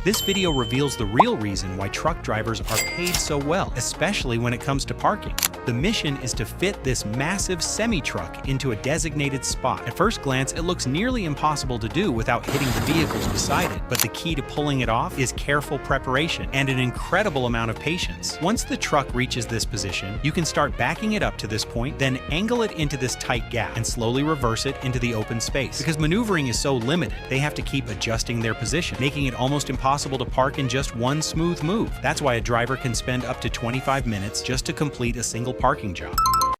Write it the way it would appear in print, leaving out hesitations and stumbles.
This video reveals the real reason why truck drivers are paid so well, especially when it comes to parking. The mission is to fit this massive semi-truck into a designated spot. At first glance, it looks nearly impossible to do without hitting the vehicles beside it, but the key to pulling it off is careful preparation and an incredible amount of patience. Once the truck reaches this position, you can start backing it up to this point, then angle it into this tight gap and slowly reverse it into the open space. Because maneuvering is so limited, they have to keep adjusting their position, making it almost impossible to park in just one smooth move. That's why a driver can spend up to 25 minutes just to complete a single parking job.